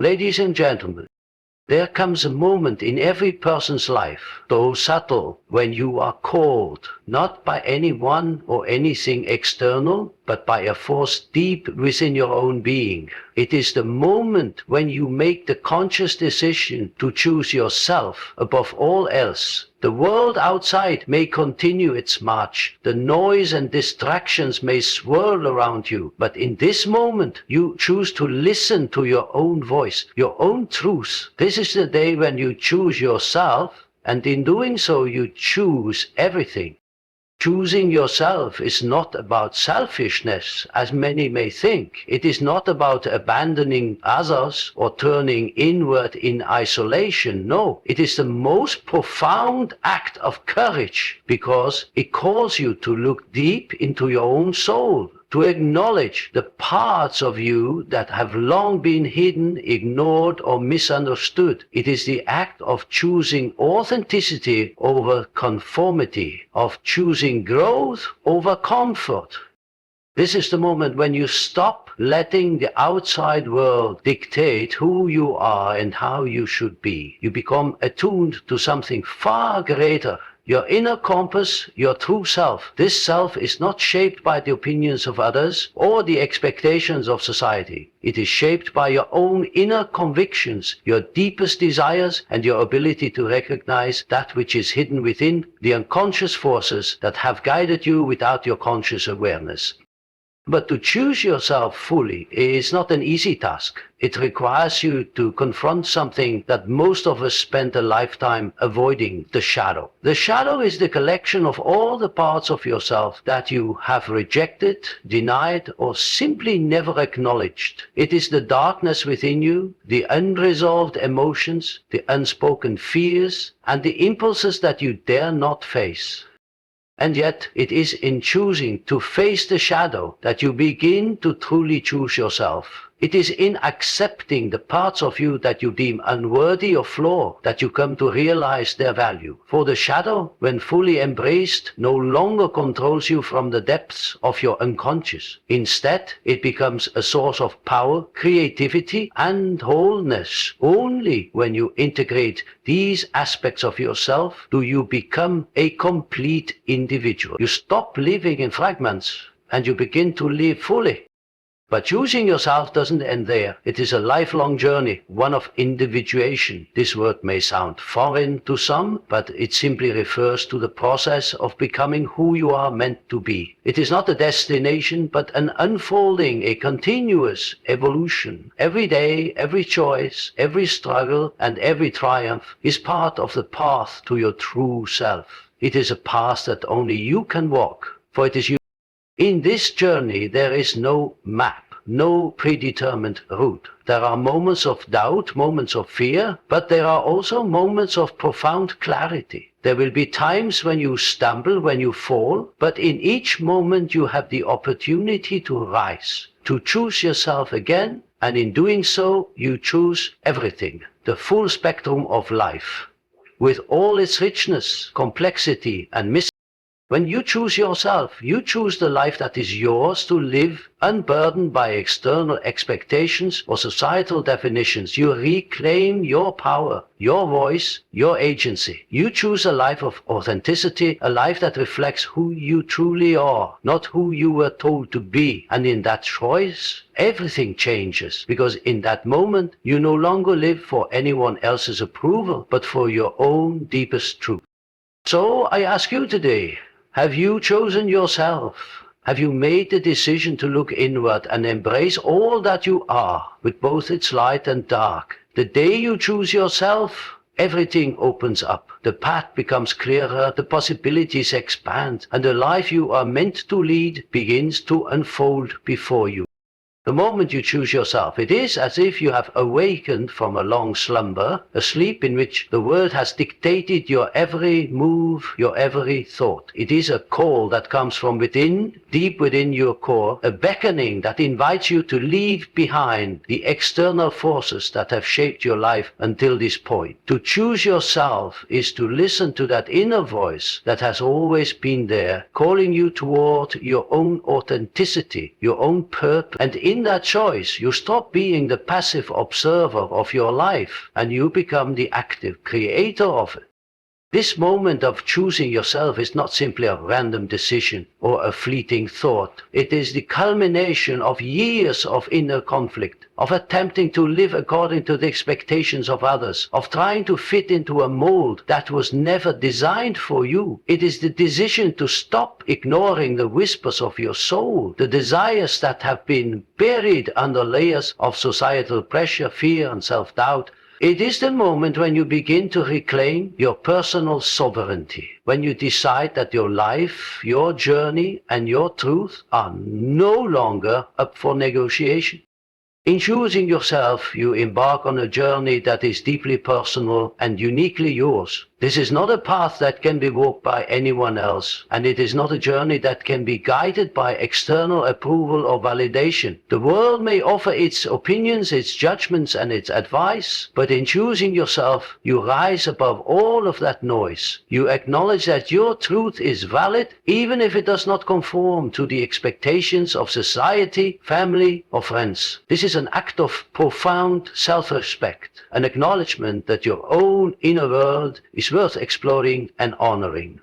Ladies and gentlemen, there comes a moment in every person's life, though subtle, when you are called, not by anyone or anything external, but by a force deep within your own being. It is the moment when you make the conscious decision to choose yourself above all else. The world outside may continue its march. The noise and distractions may swirl around you. But in this moment, you choose to listen to your own voice, your own truth. This is the day when you choose yourself, and in doing so, you choose everything. Choosing yourself is not about selfishness, as many may think. It is not about abandoning others or turning inward in isolation. No, it is the most profound act of courage, because it calls you to look deep into your own soul, to acknowledge the parts of you that have long been hidden, ignored, or misunderstood. It is the act of choosing authenticity over conformity, of choosing growth over comfort. This is the moment when you stop letting the outside world dictate who you are and how you should be. You become attuned to something far greater, your inner compass, your true self. This self is not shaped by the opinions of others or the expectations of society. It is shaped by your own inner convictions, your deepest desires, and your ability to recognize that which is hidden within, the unconscious forces that have guided you without your conscious awareness. But to choose yourself fully is not an easy task. It requires you to confront something that most of us spend a lifetime avoiding: the shadow. The shadow is the collection of all the parts of yourself that you have rejected, denied, or simply never acknowledged. It is the darkness within you, the unresolved emotions, the unspoken fears, and the impulses that you dare not face. And yet, it is in choosing to face the shadow that you begin to truly choose yourself. It is in accepting the parts of you that you deem unworthy or flawed that you come to realize their value. For the shadow, when fully embraced, no longer controls you from the depths of your unconscious. Instead, it becomes a source of power, creativity, and wholeness. Only when you integrate these aspects of yourself do you become a complete individual. You stop living in fragments and you begin to live fully. But choosing yourself doesn't end there. It is a lifelong journey, one of individuation. This word may sound foreign to some, but it simply refers to the process of becoming who you are meant to be. It is not a destination, but an unfolding, a continuous evolution. Every day, every choice, every struggle, and every triumph is part of the path to your true self. It is a path that only you can walk, for it is you. In this journey, there is no map, no predetermined route. There are moments of doubt, moments of fear, but there are also moments of profound clarity. There will be times when you stumble, when you fall, but in each moment you have the opportunity to rise, to choose yourself again, and in doing so, you choose everything, the full spectrum of life, with all its richness, complexity, and mystery. When you choose yourself, you choose the life that is yours to live, unburdened by external expectations or societal definitions. You reclaim your power, your voice, your agency. You choose a life of authenticity, a life that reflects who you truly are, not who you were told to be. And in that choice, everything changes, because in that moment, you no longer live for anyone else's approval, but for your own deepest truth. So I ask you today, have you chosen yourself? Have you made the decision to look inward and embrace all that you are, with both its light and dark? The day you choose yourself, everything opens up. The path becomes clearer, the possibilities expand, and the life you are meant to lead begins to unfold before you. The moment you choose yourself, it is as if you have awakened from a long slumber, a sleep in which the world has dictated your every move, your every thought. It is a call that comes from within, deep within your core, a beckoning that invites you to leave behind the external forces that have shaped your life until this point. To choose yourself is to listen to that inner voice that has always been there, calling you toward your own authenticity, your own purpose, and in in that choice, you stop being the passive observer of your life and you become the active creator of it. This moment of choosing yourself is not simply a random decision or a fleeting thought. It is the culmination of years of inner conflict, of attempting to live according to the expectations of others, of trying to fit into a mold that was never designed for you. It is the decision to stop ignoring the whispers of your soul, the desires that have been buried under layers of societal pressure, fear, and self-doubt. It is the moment when you begin to reclaim your personal sovereignty, when you decide that your life, your journey, and your truth are no longer up for negotiation. In choosing yourself, you embark on a journey that is deeply personal and uniquely yours. This is not a path that can be walked by anyone else, and it is not a journey that can be guided by external approval or validation. The world may offer its opinions, its judgments, and its advice, but in choosing yourself, you rise above all of that noise. You acknowledge that your truth is valid, even if it does not conform to the expectations of society, family, or friends. This is an act of profound self-respect, an acknowledgement that your own inner world is worth exploring and honoring.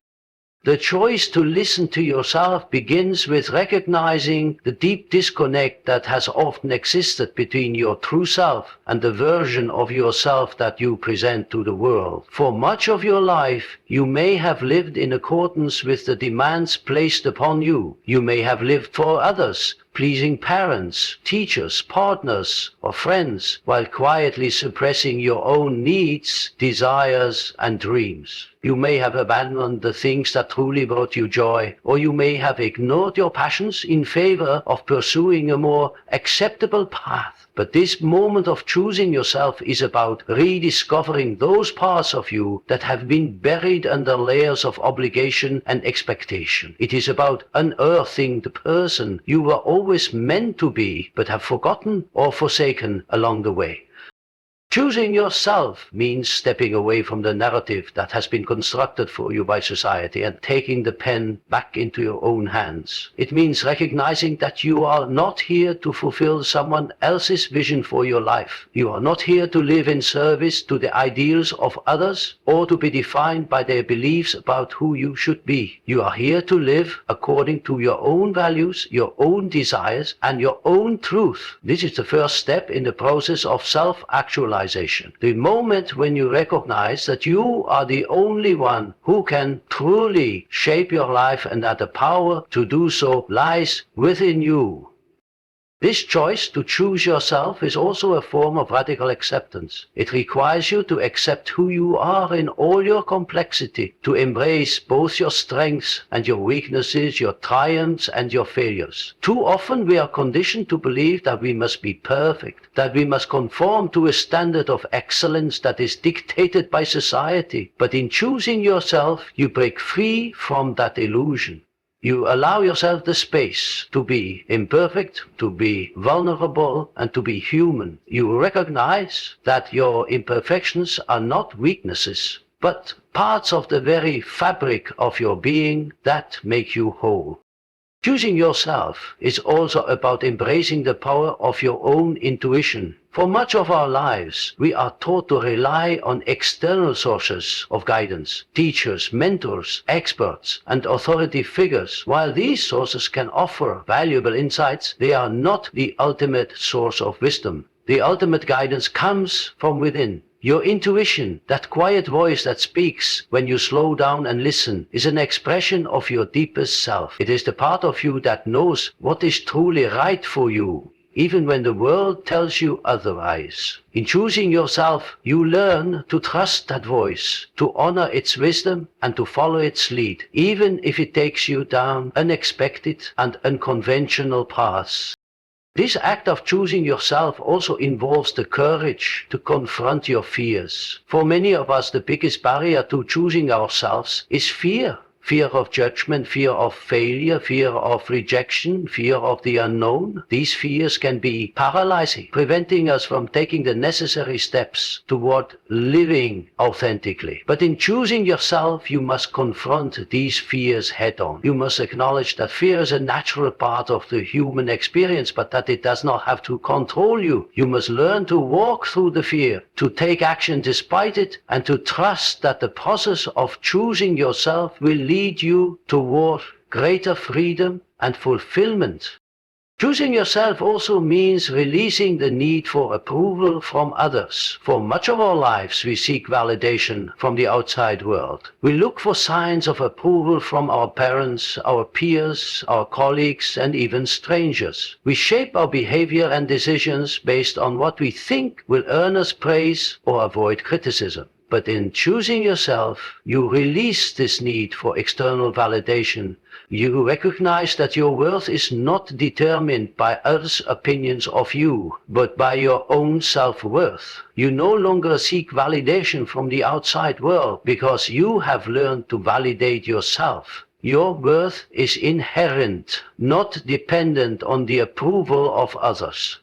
The choice to listen to yourself begins with recognizing the deep disconnect that has often existed between your true self and the version of yourself that you present to the world. For much of your life, you may have lived in accordance with the demands placed upon you. You may have lived for others, pleasing parents, teachers, partners, or friends, while quietly suppressing your own needs, desires, and dreams. You may have abandoned the things that truly brought you joy, or you may have ignored your passions in favor of pursuing a more acceptable path. But this moment of choosing yourself is about rediscovering those parts of you that have been buried under layers of obligation and expectation. It is about unearthing the person you were always meant to be, but have forgotten or forsaken along the way. Choosing yourself means stepping away from the narrative that has been constructed for you by society and taking the pen back into your own hands. It means recognizing that you are not here to fulfill someone else's vision for your life. You are not here to live in service to the ideals of others or to be defined by their beliefs about who you should be. You are here to live according to your own values, your own desires, and your own truth. This is the first step in the process of self-actualization. The moment when you recognize that you are the only one who can truly shape your life and that the power to do so lies within you. This choice to choose yourself is also a form of radical acceptance. It requires you to accept who you are in all your complexity, to embrace both your strengths and your weaknesses, your triumphs and your failures. Too often we are conditioned to believe that we must be perfect, that we must conform to a standard of excellence that is dictated by society. But in choosing yourself, you break free from that illusion. You allow yourself the space to be imperfect, to be vulnerable, and to be human. You recognize that your imperfections are not weaknesses, but parts of the very fabric of your being that make you whole. Choosing yourself is also about embracing the power of your own intuition. For much of our lives, we are taught to rely on external sources of guidance, teachers, mentors, experts, and authority figures. While these sources can offer valuable insights, they are not the ultimate source of wisdom. The ultimate guidance comes from within. Your intuition, that quiet voice that speaks when you slow down and listen, is an expression of your deepest self. It is the part of you that knows what is truly right for you, even when the world tells you otherwise. In choosing yourself, you learn to trust that voice, to honor its wisdom, and to follow its lead, even if it takes you down unexpected and unconventional paths. This act of choosing yourself also involves the courage to confront your fears. For many of us, the biggest barrier to choosing ourselves is fear. fear of judgment, fear of failure, fear of rejection, fear of the unknown. These fears can be paralyzing, preventing us from taking the necessary steps toward living authentically. But in choosing yourself, you must confront these fears head on. You must acknowledge that fear is a natural part of the human experience, but that it does not have to control you. You must learn to walk through the fear, to take action despite it, and to trust that the process of choosing yourself will lead you toward greater freedom and fulfillment. Choosing yourself also means releasing the need for approval from others. For much of our lives, we seek validation from the outside world. We look for signs of approval from our parents, our peers, our colleagues, and even strangers. We shape our behavior and decisions based on what we think will earn us praise or avoid criticism. But in choosing yourself, you release this need for external validation. You recognize that your worth is not determined by others' opinions of you, but by your own self-worth. You no longer seek validation from the outside world because you have learned to validate yourself. Your worth is inherent, not dependent on the approval of others.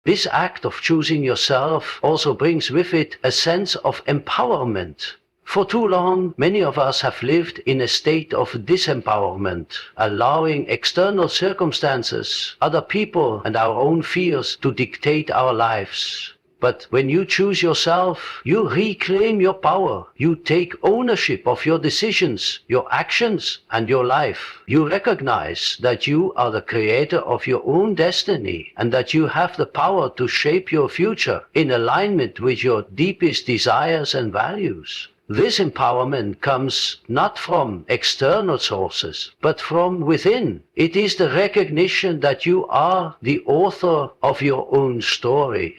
This act of choosing yourself also brings with it a sense of empowerment. For too long, many of us have lived in a state of disempowerment, allowing external circumstances, other people, and our own fears to dictate our lives. But when you choose yourself, you reclaim your power. You take ownership of your decisions, your actions, and your life. You recognize that you are the creator of your own destiny and that you have the power to shape your future in alignment with your deepest desires and values. This empowerment comes not from external sources, but from within. It is the recognition that you are the author of your own story.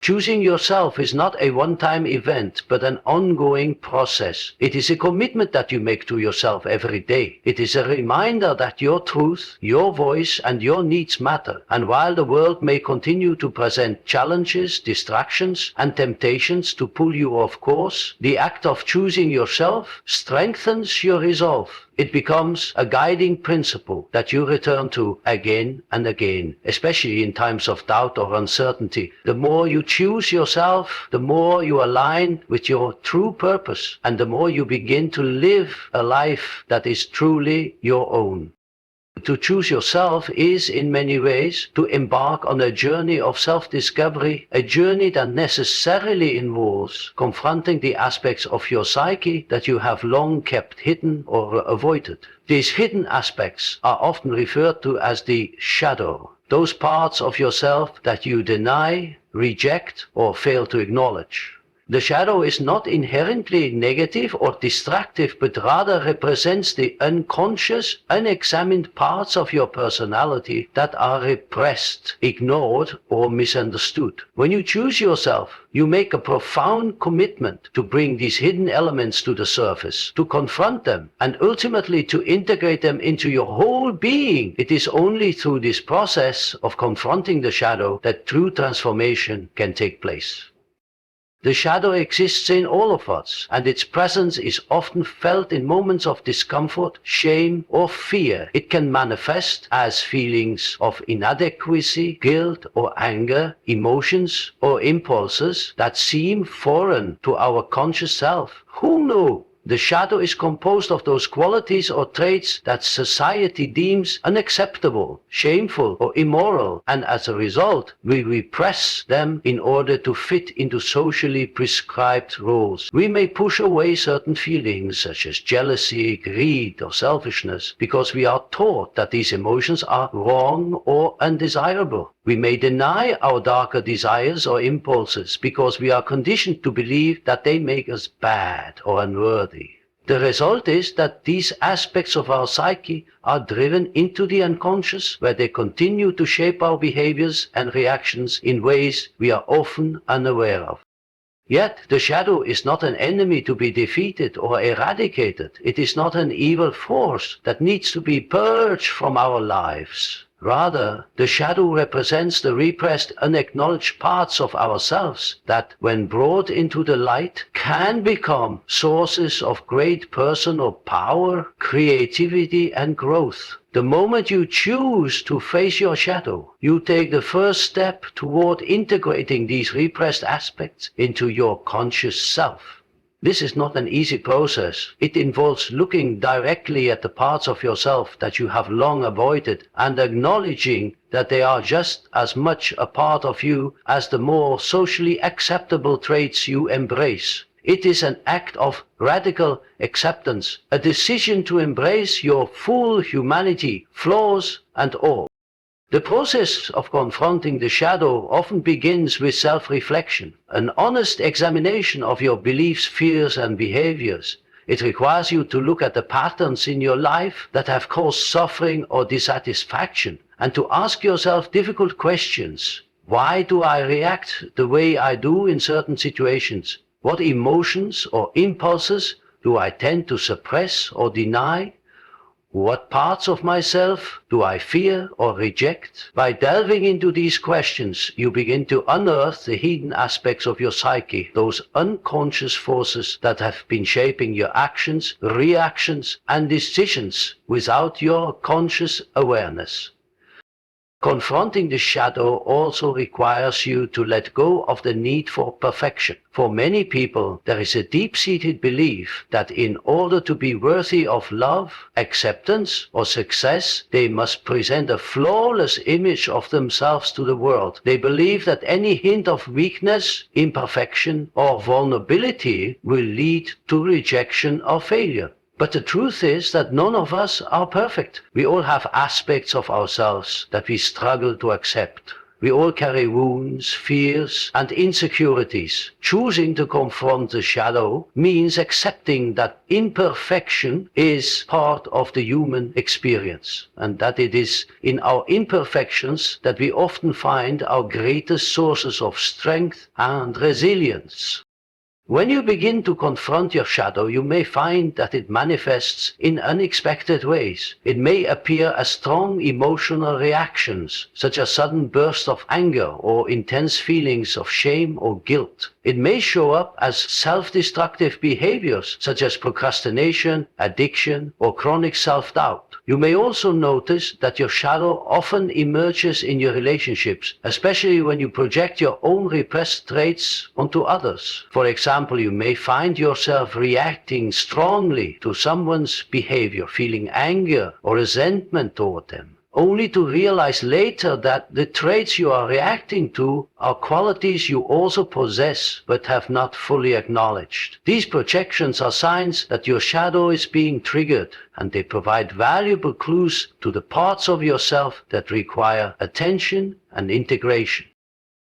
Choosing yourself is not a one-time event, but an ongoing process. It is a commitment that you make to yourself every day. It is a reminder that your truth, your voice, and your needs matter. And while the world may continue to present challenges, distractions, and temptations to pull you off course, the act of choosing yourself strengthens your resolve. It becomes a guiding principle that you return to again and again, especially in times of doubt or uncertainty. The more you choose yourself, the more you align with your true purpose, and the more you begin to live a life that is truly your own. To choose yourself is, in many ways, to embark on a journey of self-discovery, a journey that necessarily involves confronting the aspects of your psyche that you have long kept hidden or avoided. These hidden aspects are often referred to as the shadow, those parts of yourself that you deny, reject, or fail to acknowledge. The shadow is not inherently negative or destructive, but rather represents the unconscious, unexamined parts of your personality that are repressed, ignored, or misunderstood. When you choose yourself, you make a profound commitment to bring these hidden elements to the surface, to confront them, and ultimately to integrate them into your whole being. It is only through this process of confronting the shadow that true transformation can take place. The shadow exists in all of us, and its presence is often felt in moments of discomfort, shame, or fear. It can manifest as feelings of inadequacy, guilt, or anger, emotions, or impulses that seem foreign to our conscious self. Who knew? The shadow is composed of those qualities or traits that society deems unacceptable, shameful, or immoral, and as a result, we repress them in order to fit into socially prescribed roles. We may push away certain feelings such as jealousy, greed, or selfishness because we are taught that these emotions are wrong or undesirable. We may deny our darker desires or impulses because we are conditioned to believe that they make us bad or unworthy. The result is that these aspects of our psyche are driven into the unconscious, where they continue to shape our behaviors and reactions in ways we are often unaware of. Yet the shadow is not an enemy to be defeated or eradicated. It is not an evil force that needs to be purged from our lives. Rather, the shadow represents the repressed, unacknowledged parts of ourselves that, when brought into the light, can become sources of great personal power, creativity, and growth. The moment you choose to face your shadow, you take the first step toward integrating these repressed aspects into your conscious self. This is not an easy process. It involves looking directly at the parts of yourself that you have long avoided and acknowledging that they are just as much a part of you as the more socially acceptable traits you embrace. It is an act of radical acceptance, a decision to embrace your full humanity, flaws and all. The process of confronting the shadow often begins with self-reflection, an honest examination of your beliefs, fears, and behaviors. It requires you to look at the patterns in your life that have caused suffering or dissatisfaction, and to ask yourself difficult questions. Why do I react the way I do in certain situations? What emotions or impulses do I tend to suppress or deny? What parts of myself do I fear or reject? By delving into these questions, you begin to unearth the hidden aspects of your psyche, those unconscious forces that have been shaping your actions, reactions, and decisions without your conscious awareness. Confronting the shadow also requires you to let go of the need for perfection. For many people, there is a deep-seated belief that in order to be worthy of love, acceptance, or success, they must present a flawless image of themselves to the world. They believe that any hint of weakness, imperfection, or vulnerability will lead to rejection or failure. But the truth is that none of us are perfect. We all have aspects of ourselves that we struggle to accept. We all carry wounds, fears, and insecurities. Choosing to confront the shadow means accepting that imperfection is part of the human experience, and that it is in our imperfections that we often find our greatest sources of strength and resilience. When you begin to confront your shadow, you may find that it manifests in unexpected ways. It may appear as strong emotional reactions, such as sudden bursts of anger or intense feelings of shame or guilt. It may show up as self-destructive behaviors, such as procrastination, addiction, or chronic self-doubt. You may also notice that your shadow often emerges in your relationships, especially when you project your own repressed traits onto others. For example, you may find yourself reacting strongly to someone's behavior, feeling anger or resentment toward them, only to realize later that the traits you are reacting to are qualities you also possess but have not fully acknowledged. These projections are signs that your shadow is being triggered, and they provide valuable clues to the parts of yourself that require attention and integration.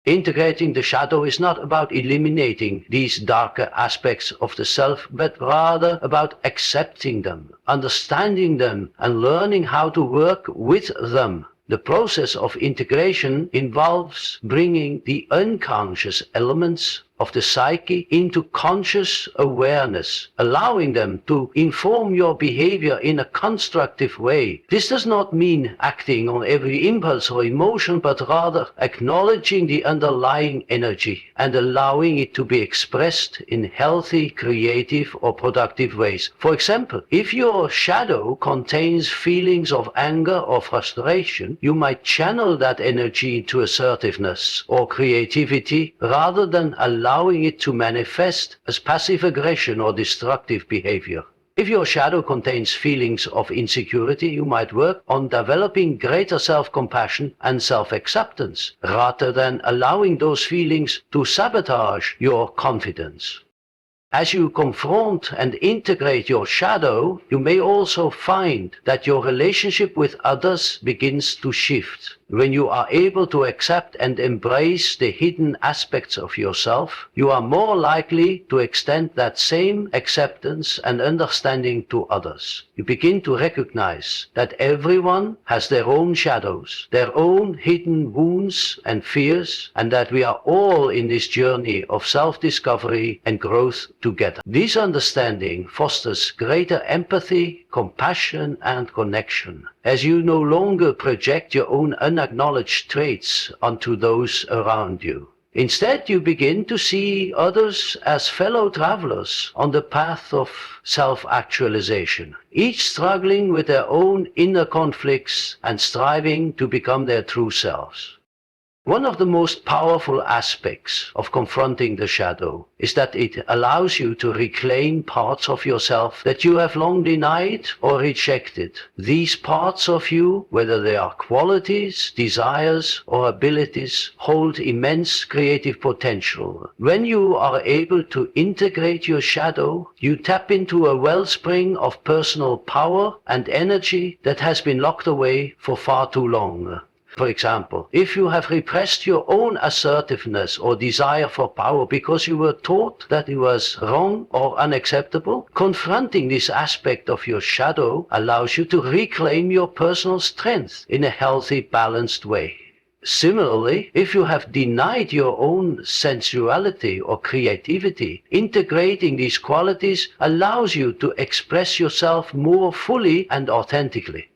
Integrating the shadow is not about eliminating these darker aspects of the self, but rather about accepting them, understanding them, and learning how to work with them. The process of integration involves bringing the unconscious elements of the psyche into conscious awareness, allowing them to inform your behavior in a constructive way. This does not mean acting on every impulse or emotion, but rather acknowledging the underlying energy and allowing it to be expressed in healthy, creative, or productive ways. For example, if your shadow contains feelings of anger or frustration, you might channel that energy into assertiveness or creativity rather than allowing it to manifest as passive aggression or destructive behavior. If your shadow contains feelings of insecurity, you might work on developing greater self-compassion and self-acceptance, rather than allowing those feelings to sabotage your confidence. As you confront and integrate your shadow, you may also find that your relationship with others begins to shift. When you are able to accept and embrace the hidden aspects of yourself, you are more likely to extend that same acceptance and understanding to others. You begin to recognize that everyone has their own shadows, their own hidden wounds and fears, and that we are all in this journey of self-discovery and growth together. This understanding fosters greater empathy, compassion, and connection, as you no longer project your own unacknowledged traits onto those around you. Instead, you begin to see others as fellow travelers on the path of self-actualization, each struggling with their own inner conflicts and striving to become their true selves. One of the most powerful aspects of confronting the shadow is that it allows you to reclaim parts of yourself that you have long denied or rejected. These parts of you, whether they are qualities, desires, or abilities, hold immense creative potential. When you are able to integrate your shadow, you tap into a wellspring of personal power and energy that has been locked away for far too long. For example, if you have repressed your own assertiveness or desire for power because you were taught that it was wrong or unacceptable, confronting this aspect of your shadow allows you to reclaim your personal strength in a healthy, balanced way. Similarly, if you have denied your own sensuality or creativity, integrating these qualities allows you to express yourself more fully and authentically.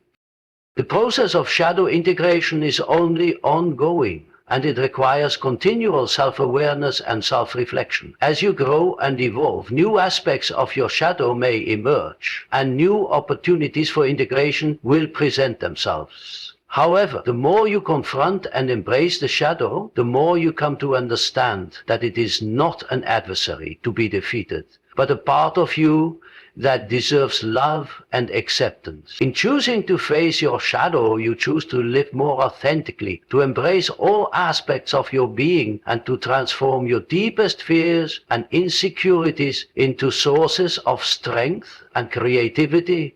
The process of shadow integration is only ongoing, and it requires continual self-awareness and self-reflection. As you grow and evolve, new aspects of your shadow may emerge, and new opportunities for integration will present themselves. However, the more you confront and embrace the shadow, the more you come to understand that it is not an adversary to be defeated, but a part of you that deserves love and acceptance. In choosing to face your shadow, you choose to live more authentically, to embrace all aspects of your being, and to transform your deepest fears and insecurities into sources of strength and creativity.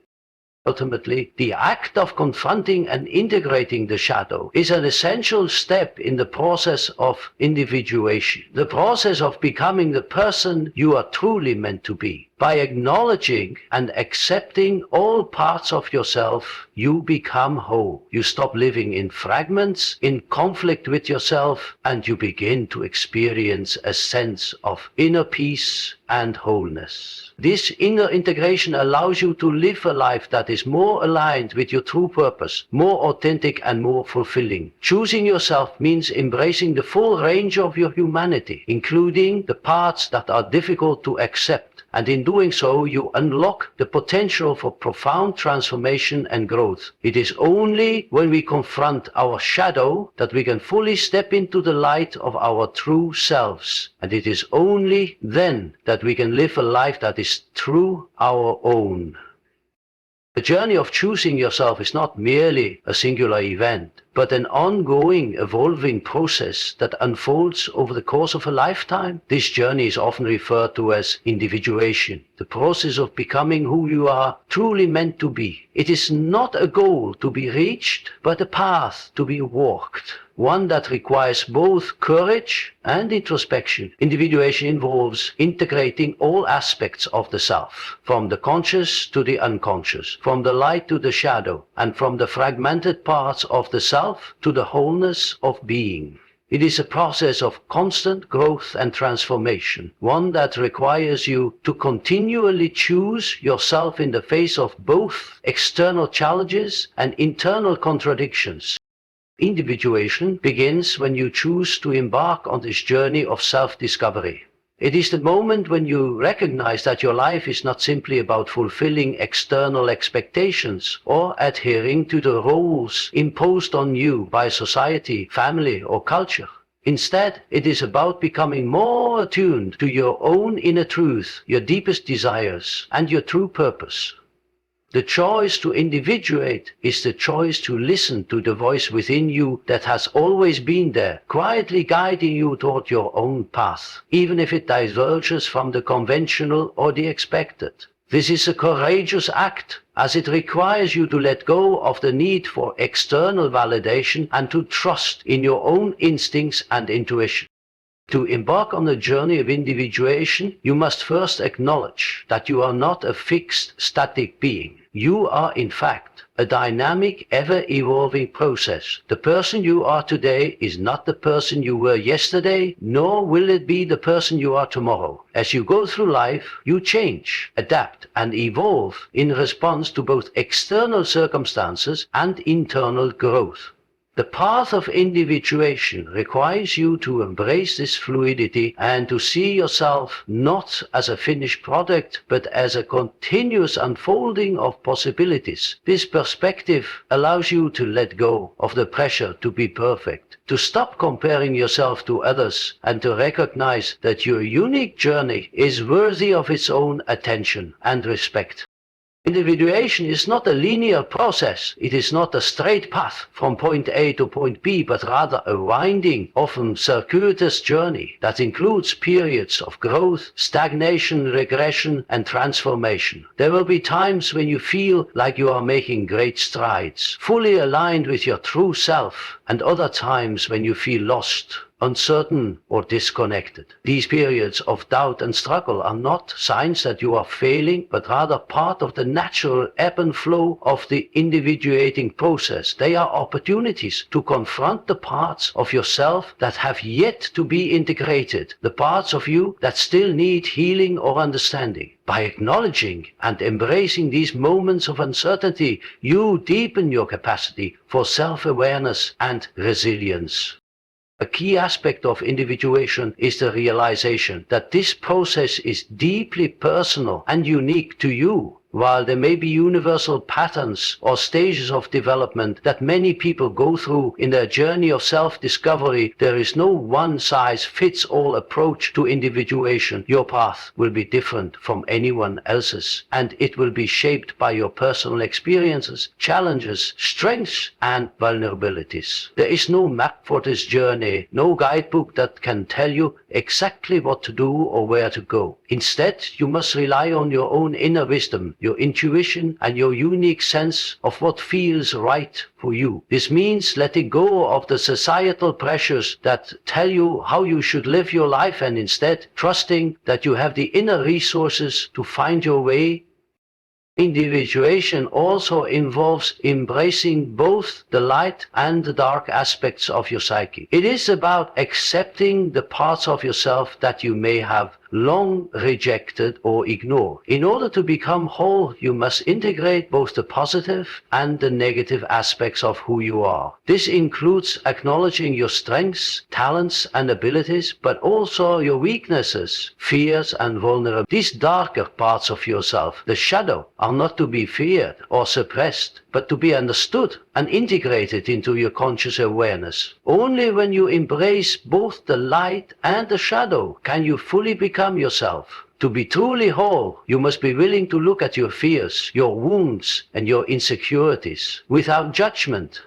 Ultimately, the act of confronting and integrating the shadow is an essential step in the process of individuation, the process of becoming the person you are truly meant to be. By acknowledging and accepting all parts of yourself, you become whole. You stop living in fragments, in conflict with yourself, and you begin to experience a sense of inner peace and wholeness. This inner integration allows you to live a life that is more aligned with your true purpose, more authentic and more fulfilling. Choosing yourself means embracing the full range of your humanity, including the parts that are difficult to accept. And in doing so, you unlock the potential for profound transformation and growth. It is only when we confront our shadow that we can fully step into the light of our true selves. And it is only then that we can live a life that is true our own. The journey of choosing yourself is not merely a singular event, but an ongoing, evolving process that unfolds over the course of a lifetime. This journey is often referred to as individuation, the process of becoming who you are truly meant to be. It is not a goal to be reached, but a path to be walked, one that requires both courage and introspection. Individuation involves integrating all aspects of the self, from the conscious to the unconscious, from the light to the shadow, and from the fragmented parts of the self to the wholeness of being. It is a process of constant growth and transformation, one that requires you to continually choose yourself in the face of both external challenges and internal contradictions. Individuation begins when you choose to embark on this journey of self-discovery. It is the moment when you recognize that your life is not simply about fulfilling external expectations or adhering to the roles imposed on you by society, family, or culture. Instead, it is about becoming more attuned to your own inner truth, your deepest desires, and your true purpose. The choice to individuate is the choice to listen to the voice within you that has always been there, quietly guiding you toward your own path, even if it diverges from the conventional or the expected. This is a courageous act, as it requires you to let go of the need for external validation and to trust in your own instincts and intuition. To embark on a journey of individuation, you must first acknowledge that you are not a fixed, static being. You are, in fact, a dynamic, ever-evolving process. The person you are today is not the person you were yesterday, nor will it be the person you are tomorrow. As you go through life, you change, adapt, and evolve in response to both external circumstances and internal growth. The path of individuation requires you to embrace this fluidity and to see yourself not as a finished product, but as a continuous unfolding of possibilities. This perspective allows you to let go of the pressure to be perfect, to stop comparing yourself to others, and to recognize that your unique journey is worthy of its own attention and respect. Individuation is not a linear process. It is not a straight path from point A to point B, but rather a winding, often circuitous journey that includes periods of growth, stagnation, regression, and transformation. There will be times when you feel like you are making great strides, fully aligned with your true self, and other times when you feel lost, uncertain, or disconnected. These periods of doubt and struggle are not signs that you are failing, but rather part of the natural ebb and flow of the individuating process. They are opportunities to confront the parts of yourself that have yet to be integrated, the parts of you that still need healing or understanding. By acknowledging and embracing these moments of uncertainty, you deepen your capacity for self-awareness and resilience. A key aspect of individuation is the realization that this process is deeply personal and unique to you. While there may be universal patterns or stages of development that many people go through in their journey of self-discovery, there is no one-size-fits-all approach to individuation. Your path will be different from anyone else's, and it will be shaped by your personal experiences, challenges, strengths, and vulnerabilities. There is no map for this journey, no guidebook that can tell you exactly what to do or where to go. Instead, you must rely on your own inner wisdom, your intuition, and your unique sense of what feels right for you. This means letting go of the societal pressures that tell you how you should live your life, and instead trusting that you have the inner resources to find your way. Individuation also involves embracing both the light and the dark aspects of your psyche. It is about accepting the parts of yourself that you may have long rejected or ignored. In order to become whole, you must integrate both the positive and the negative aspects of who you are. This includes acknowledging your strengths, talents, and abilities, but also your weaknesses, fears, and vulnerabilities. These darker parts of yourself, the shadow, are not to be feared or suppressed, but to be understood and integrated into your conscious awareness. Only when you embrace both the light and the shadow can you fully become yourself. To be truly whole, you must be willing to look at your fears, your wounds, and your insecurities without judgment,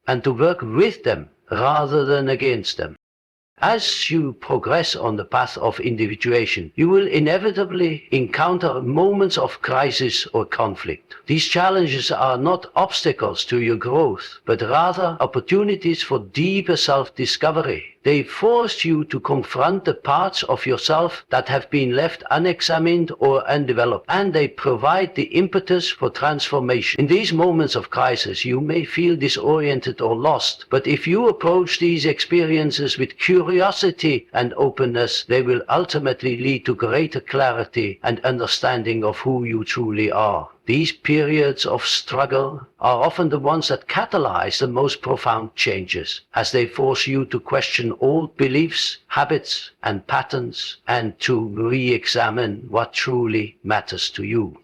and to work with them rather than against them. As you progress on the path of individuation, you will inevitably encounter moments of crisis or conflict. These challenges are not obstacles to your growth, but rather opportunities for deeper self-discovery. They force you to confront the parts of yourself that have been left unexamined or undeveloped, and they provide the impetus for transformation. In these moments of crisis, you may feel disoriented or lost, but if you approach these experiences with curiosity and openness, they will ultimately lead to greater clarity and understanding of who you truly are. These periods of struggle are often the ones that catalyze the most profound changes, as they force you to question old beliefs, habits, and patterns, and to re-examine what truly matters to you.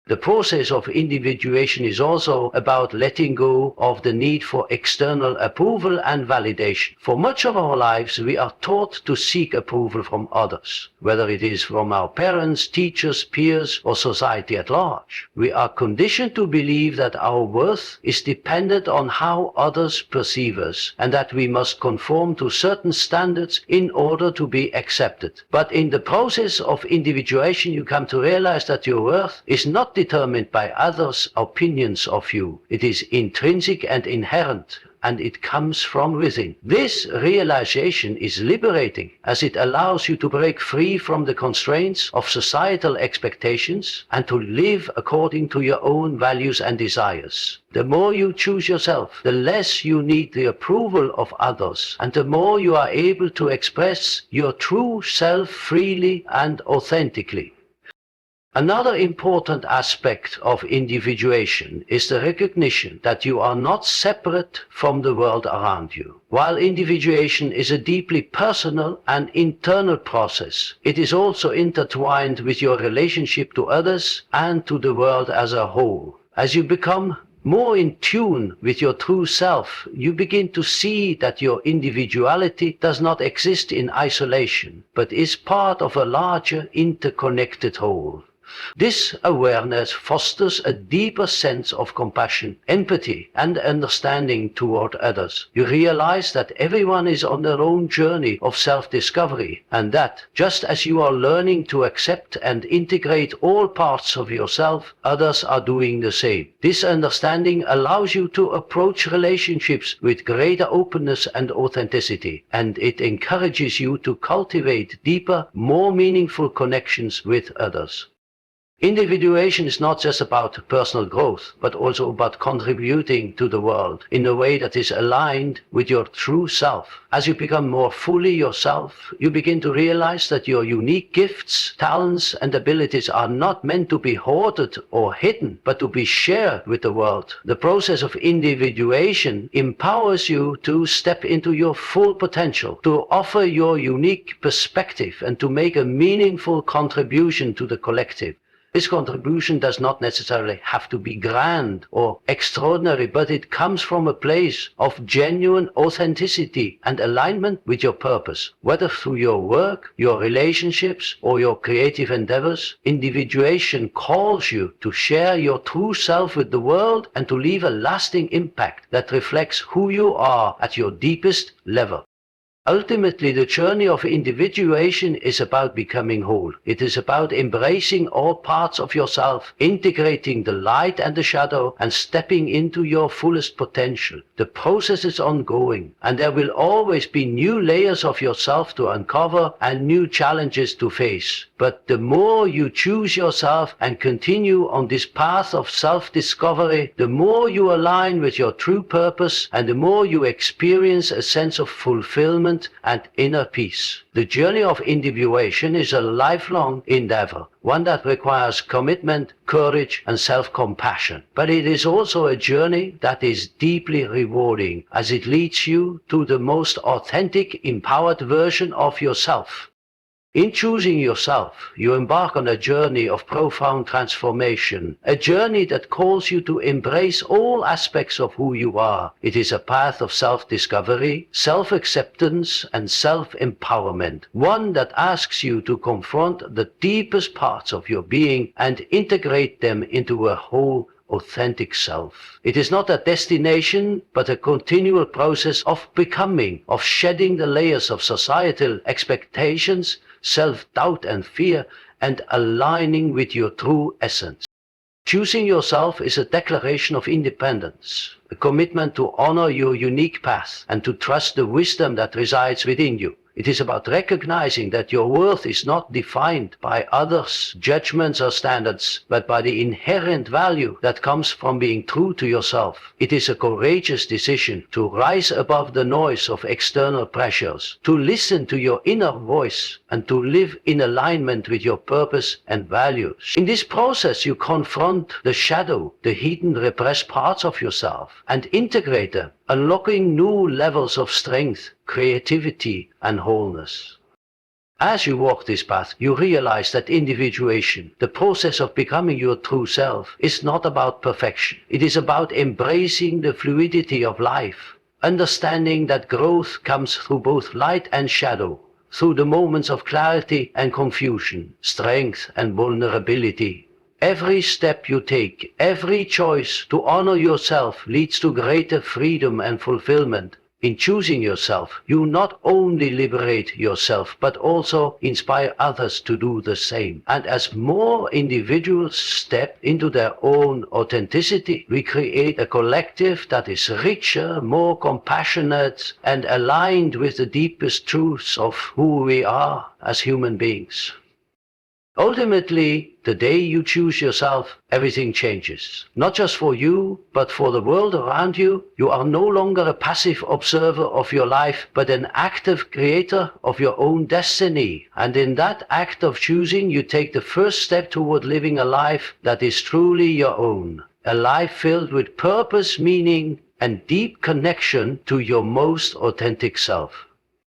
The process of individuation is also about letting go of the need for external approval and validation. For much of our lives, we are taught to seek approval from others, whether it is from our parents, teachers, peers, or society at large. We are conditioned to believe that our worth is dependent on how others perceive us, and that we must conform to certain standards in order to be accepted. But in the process of individuation, you come to realize that your worth is not not determined by others' opinions of you. It is intrinsic and inherent, and it comes from within. This realization is liberating, as it allows you to break free from the constraints of societal expectations and to live according to your own values and desires. The more you choose yourself, the less you need the approval of others, and the more you are able to express your true self freely and authentically. Another important aspect of individuation is the recognition that you are not separate from the world around you. While individuation is a deeply personal and internal process, it is also intertwined with your relationship to others and to the world as a whole. As you become more in tune with your true self, you begin to see that your individuality does not exist in isolation, but is part of a larger interconnected whole. This awareness fosters a deeper sense of compassion, empathy, and understanding toward others. You realize that everyone is on their own journey of self-discovery, and that, just as you are learning to accept and integrate all parts of yourself, others are doing the same. This understanding allows you to approach relationships with greater openness and authenticity, and it encourages you to cultivate deeper, more meaningful connections with others. Individuation is not just about personal growth, but also about contributing to the world in a way that is aligned with your true self. As you become more fully yourself, you begin to realize that your unique gifts, talents, and abilities are not meant to be hoarded or hidden, but to be shared with the world. The process of individuation empowers you to step into your full potential, to offer your unique perspective, and to make a meaningful contribution to the collective. This contribution does not necessarily have to be grand or extraordinary, but it comes from a place of genuine authenticity and alignment with your purpose. Whether through your work, your relationships, or your creative endeavors, individuation calls you to share your true self with the world and to leave a lasting impact that reflects who you are at your deepest level. Ultimately, the journey of individuation is about becoming whole. It is about embracing all parts of yourself, integrating the light and the shadow, and stepping into your fullest potential. The process is ongoing, and there will always be new layers of yourself to uncover and new challenges to face. But the more you choose yourself and continue on this path of self-discovery, the more you align with your true purpose, and the more you experience a sense of fulfillment and inner peace. The journey of individuation is a lifelong endeavor, one that requires commitment, courage, and self-compassion. But it is also a journey that is deeply rewarding, as it leads you to the most authentic, empowered version of yourself. In choosing yourself, you embark on a journey of profound transformation, a journey that calls you to embrace all aspects of who you are. It is a path of self-discovery, self-acceptance, and self-empowerment, one that asks you to confront the deepest parts of your being and integrate them into a whole, authentic self. It is not a destination, but a continual process of becoming, of shedding the layers of societal expectations, self-doubt and fear, and aligning with your true essence. Choosing yourself is a declaration of independence, a commitment to honor your unique path and to trust the wisdom that resides within you. It is about recognizing that your worth is not defined by others' judgments or standards, but by the inherent value that comes from being true to yourself. It is a courageous decision to rise above the noise of external pressures, to listen to your inner voice, and to live in alignment with your purpose and values. In this process, you confront the shadow, the hidden, repressed parts of yourself, and integrate them, unlocking new levels of strength, creativity, and wholeness. As you walk this path, you realize that individuation, the process of becoming your true self, is not about perfection. It is about embracing the fluidity of life, understanding that growth comes through both light and shadow, through the moments of clarity and confusion, strength and vulnerability. Every step you take, every choice to honor yourself leads to greater freedom and fulfillment. In choosing yourself, you not only liberate yourself, but also inspire others to do the same. And as more individuals step into their own authenticity, we create a collective that is richer, more compassionate, and aligned with the deepest truths of who we are as human beings. Ultimately, the day you choose yourself, everything changes. Not just for you, but for the world around you. You are no longer a passive observer of your life, but an active creator of your own destiny. And in that act of choosing, you take the first step toward living a life that is truly your own. A life filled with purpose, meaning, and deep connection to your most authentic self.